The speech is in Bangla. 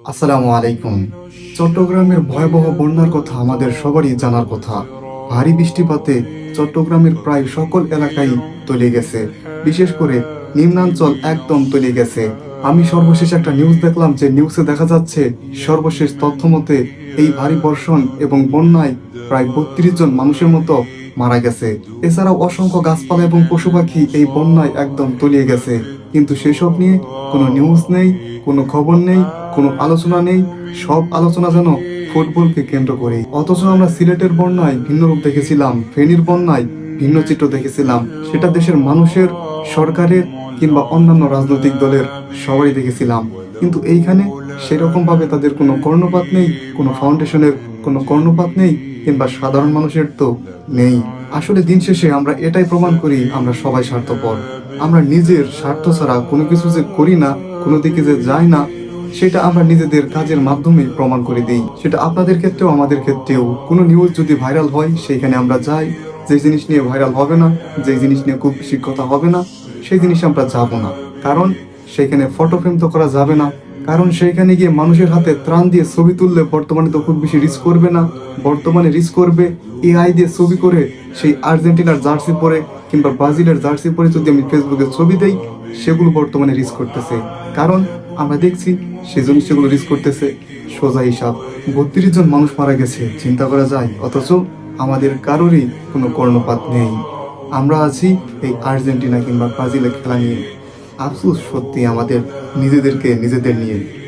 আসসালামু আলাইকুম। চট্টগ্রামের ভয়াবহ বন্যার কথা আমাদের সবারই জানার কথা। ভারী বৃষ্টিপাতে চট্টগ্রামের প্রায় সকল এলাকায় তলিয়ে গেছে। বিশেষ করে নিম্নাঞ্চল একদম তলিয়ে গেছে। আমি সর্বশেষ একটা নিউজ দেখলাম, যে নিউজে দেখা যাচ্ছে সর্বশেষ তথ্য মতে এই ভারী বর্ষণ এবং বন্যায় প্রায় 32 জন মানুষের মতো মারা গেছে। এছাড়াও অসংখ্য গাছপালা এবং পশু পাখি এই বন্যায় একদম তলিয়ে গেছে। কিন্তু সেসব নিয়ে কোনো নিউজ নেই, কোনো খবর নেই, কোনো আলোচনা নেই। সব আলোচনা যেন ফুটবলকে কেন্দ্র করে। অথচ আমরা সিলেটের বন্যায় ভিন্ন রূপ দেখেছিলাম, ফেনীর বন্যায় ভিন্ন চিত্র দেখেছিলাম। সেটা দেশের মানুষের, সরকারের কিংবা অন্যান্য রাজনৈতিক দলের সবারই দেখেছিলাম। কিন্তু এইখানে সেরকম ভাবে তাদের কোনো কর্ণপাত নেই, কোনো ফাউন্ডেশনের কোনো কর্ণপাত নেই, কিংবা সাধারণ মানুষের তো নেই। আসলে দিন শেষে আমরা এটাই প্রমাণ করি, আমরা সবাই স্বার্থপর। আমরা নিজের স্বার্থ ছাড়া কোনো কিছু যে করি না, কোনো দিকে যে যাই না, সেটা আমরা নিজেদের কাজের মাধ্যমে প্রমাণ করে দিই। সেটা আপনাদের ক্ষেত্রেও আমাদের ক্ষেত্রেও। কোনো নিউজ যদি ভাইরাল হয় সেইখানে আমরা যাই। যে জিনিস নিয়ে ভাইরাল হবে না, যে জিনিস নিয়ে খুব বেশি কথা হবে না, সেই জিনিসে আমরা যাব না। কারণ সেখানে ফটো ফ্রেম তো করা যাবে না। কারণ সেইখানে গিয়ে মানুষের হাতে ত্রাণ দিয়ে ছবি তুললে বর্তমানে তো খুব বেশি রিস্ক করবে না। বর্তমানে রিস্ক করবে এআই দিয়ে ছবি করে, সেই আর্জেন্টিনার জার্সি পরে কিংবা ব্রাজিলের জার্সি পরে যদি আমি ফেসবুকে ছবি দেই, সেগুলো বর্তমানে রিস্ক করতেছে। কারণ আমরা দেখছি সেজন্য সেগুলো রিস্ক করতেছে। সোজা হিসাব, 32 জন মানুষ মারা গেছে, চিন্তা করা যায়। অথচ আমাদের কারোরই কোনো কর্ণপাত নেই। আমরা আছি এই আর্জেন্টিনা কিংবা ব্রাজিলের খেলা নিয়ে। আফসোস সত্যি আমাদের নিজেদেরকে নিজেদের নিয়ে।